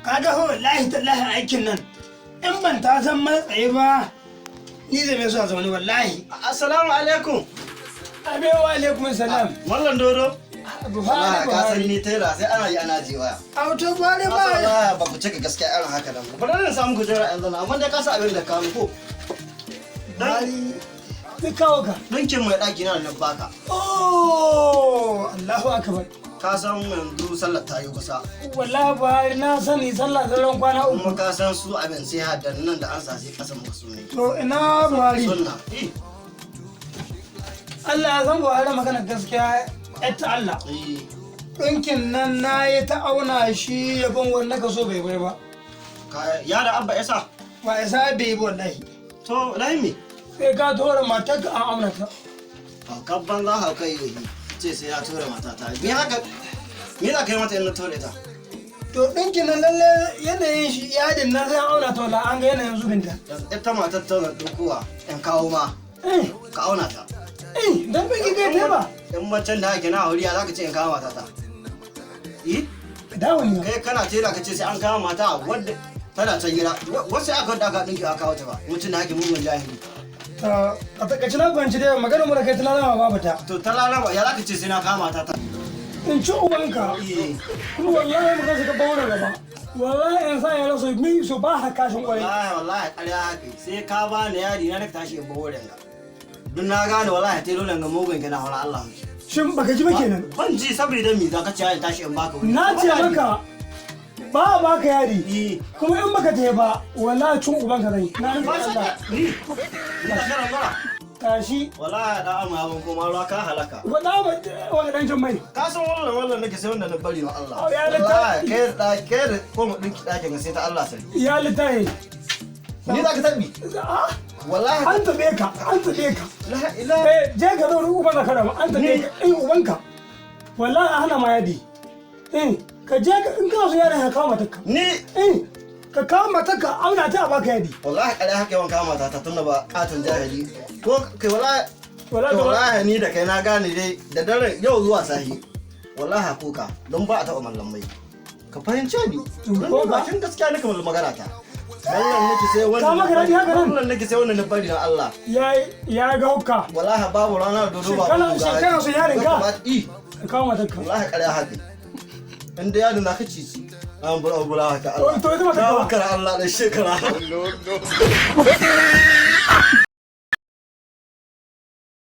kaga ho wallahi tallahi aikin nan in ban ta san matsayi ba ni zai mai so a zaune wallahi. Assalamu alaikum. Abe wa alaikum salam. Mallan Dodo. Buhari ka san ni tela sai ana yi ana ji waya. Auto Buhari ba. Wallahi ba ku cika gaskiya irin haka nan. Ba dan samu kujera yanzu na amma dai ka sa abin da ka ko. Buhari zai kawo ka. Dinkin mai daki na nan baka. Oh Allahu akbar. Ka san yanzu sallar ta yi kusa. Wallahi Buhari na sani sallah zaran kwana uku. Kuma ka san su abin sai haddan nan da an sasi kasan masu ne. To ina Buhari. Sunna. Allah ya san Buhari magana gaskiya ita Allah. Ɗinkin nan na yi ta auna shi ya ban wanda ka so bai bai ba. Ya da abba yasa? Ba ya sa bai yi wallahi. To lahimi. Sai ka tora matar ka an auna ta. Kabban za ka kai ce sai ya tura matata. Me haka? Me za ka yi mata in na tore ta? To ɗinkin nan lalle yanayin shi yadin nan sai an auna ta wala an ga yanayin zubinta. Ita matar ta na ɗaukowa in kawo ma. Ka auna ta. Dan bai kai ta ba. In macen da ake na auriya za ka ce in kawo matata. Da wani kai kana tela ka ce sai an kawo mata wadda tana can gida. Wasu aka wadda aka ɗinki aka kawo ta ba. Mutum da ake mugun jahili. A takaice na fahimci dai maganar mu da kai ta lalama babu ta. To ta lalama ya za ka ce sai na kawo matata. In ci ubanka. Kuma wallahi mu kasa ka bauna gaba. Wallahi in sa ya rasa min so ba haka kashin kwarai. Wallahi ƙarya haka sai ka ba ni yadi na tashi in bawo da Dun na gane wallahi te dole ga mugun gina wala Allah. Shin baka ji ba kenan? Ban ji saboda mi za ka ci in tashi in baka wuri. Na ce maka ba baka yadi. Kuma in baka je ba wallahi cin ubanka zai. Na rufe Allah. Ina kana mara. Tashi. Wallahi da amma abun kuma ruwa ka halaka. Wallahi wa dan jin mai. Ka san wannan nake sai wanda na bari wa Allah. Wallahi kai ko mu dinki dakin sai ta Allah sai. Ya litai. Ni za ka tabi. Wallahi an tabe ka. La ilaha je ka zo uban ka da an tabe ka ubanka. Wallahi a hana ma yadi. Ka je ka in ka so yaran ka kawo mata ka. Ni ka kawo mata ka auna ta a baka yadi. Wallahi kare haka yawan kawo mata ta tunda ba katon jahili. Ko kai wallahi ni da kai na gane dai da dare yau zuwa sahi. Wallahi kuka don ba a taɓa mallan mai. Ka fahimce ni. Don bakin gaskiya nake magana ta. Wannan nake sai wannan. Ka maka dadi haka nan. Wannan nake sai wannan na bari na Allah. Ya ga hukka. Wallahi babu rana da dodo ba. Shekara su yarin ka. Ka kawo mata ka. Wallahi kare haka. Inda yadda na kaci su. An bura haka Allah. To ita mata ka. Allah da shekara.